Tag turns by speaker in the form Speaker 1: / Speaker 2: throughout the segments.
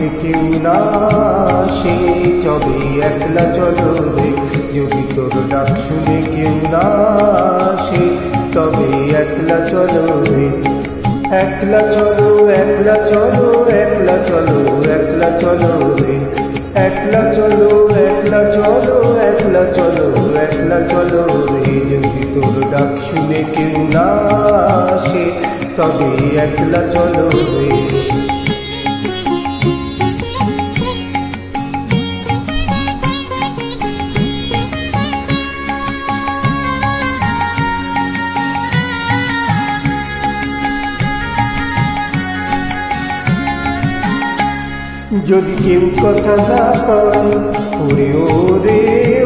Speaker 1: শুনে কেউ না আসে, তবে একলা চলো রে। যদি তোর ডাক শুনে কেউ না আসে, তবে একলা চলো রে। একলা চলো, একলা চলো, একলা চলো, একলা চলো রে। একলা চলো, একলা চলো, একলা চলো, একলা চলো রে। যদি তোর ডাক শুনে কেউ না আসে, তবে একলা চলো রে। যদি কেউ কথা না কয়, ওরে ওরে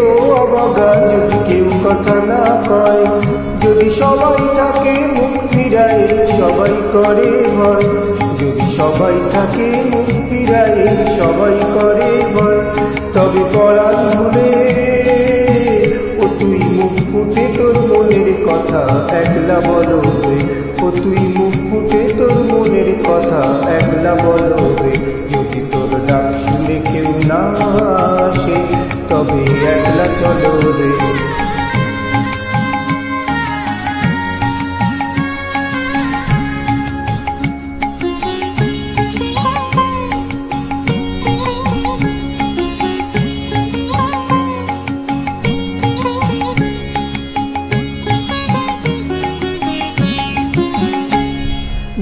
Speaker 1: ও অবগা, যদি কেউ কথা না কয়, যদি সবাই থাকে মুখ ফিরায়, সবাই করে ভয়। যদি সবাই থাকে মুখ ফিরায়, সবাই করে ভয়, তবে পরাণ ভুলে ও তুই মুখ ফুটে তোর মনের কথা একলা বলো রে। ও তুই মুখ ফুটে তোর মনের কথা একলা বলো রে। যদি তোর ডাক শুনে কেউ না আসে, তবে একলা চলো রে।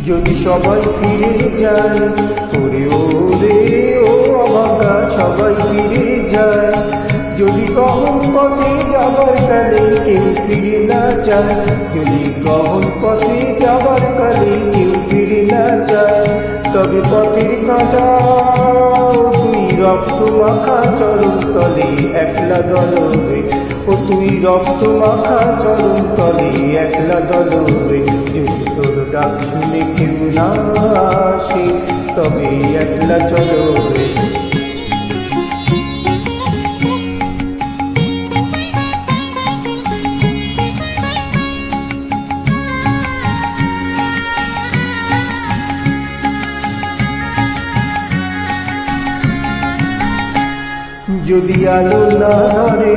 Speaker 1: যদি সবাই ফিরে যায়, ওরে ওরে ও অবাকা, সবাই ফিরে যায়। যদি গহন পথে যাবার কালে কেউ ফিরে না চায়, যদি গহন পথে যাবার কালে কেউ ফিরে না চায়, তবে পথের কাঁটা তুই রক্ত মাখা চরণ তলে একলা দলবে। ও তুই রক্ত মাখা চরণ তলে একলা দলবে। যদি তোর ডাক শুনে কেউ না আসে, তবে একলা চলো রে। যদি আলো না ধরে,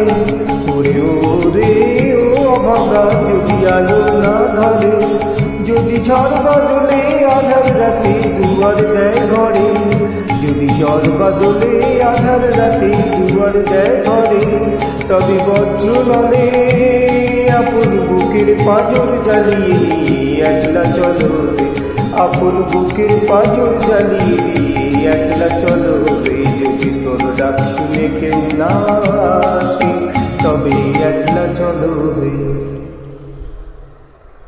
Speaker 1: ওরে ওরে ও অভাগা, যদি আলো না ধরে, যদি ঝড় বাদলে আধার রাতে দুয়ার দেয় ঘরে, যদি ঝড় বাদলে আধার রাতে দুয়ার দেয় ঘরে, তবে বজ্র নলে আপন বুকের পাঁজর জ্বালিয়ে একলা চলো রে। আপন বুকের পাঁজর জ্বালিয়ে একলা চলো রে। যদি তোর ডাক শুনে কেউ না আসে, তবে একলা চলো রে।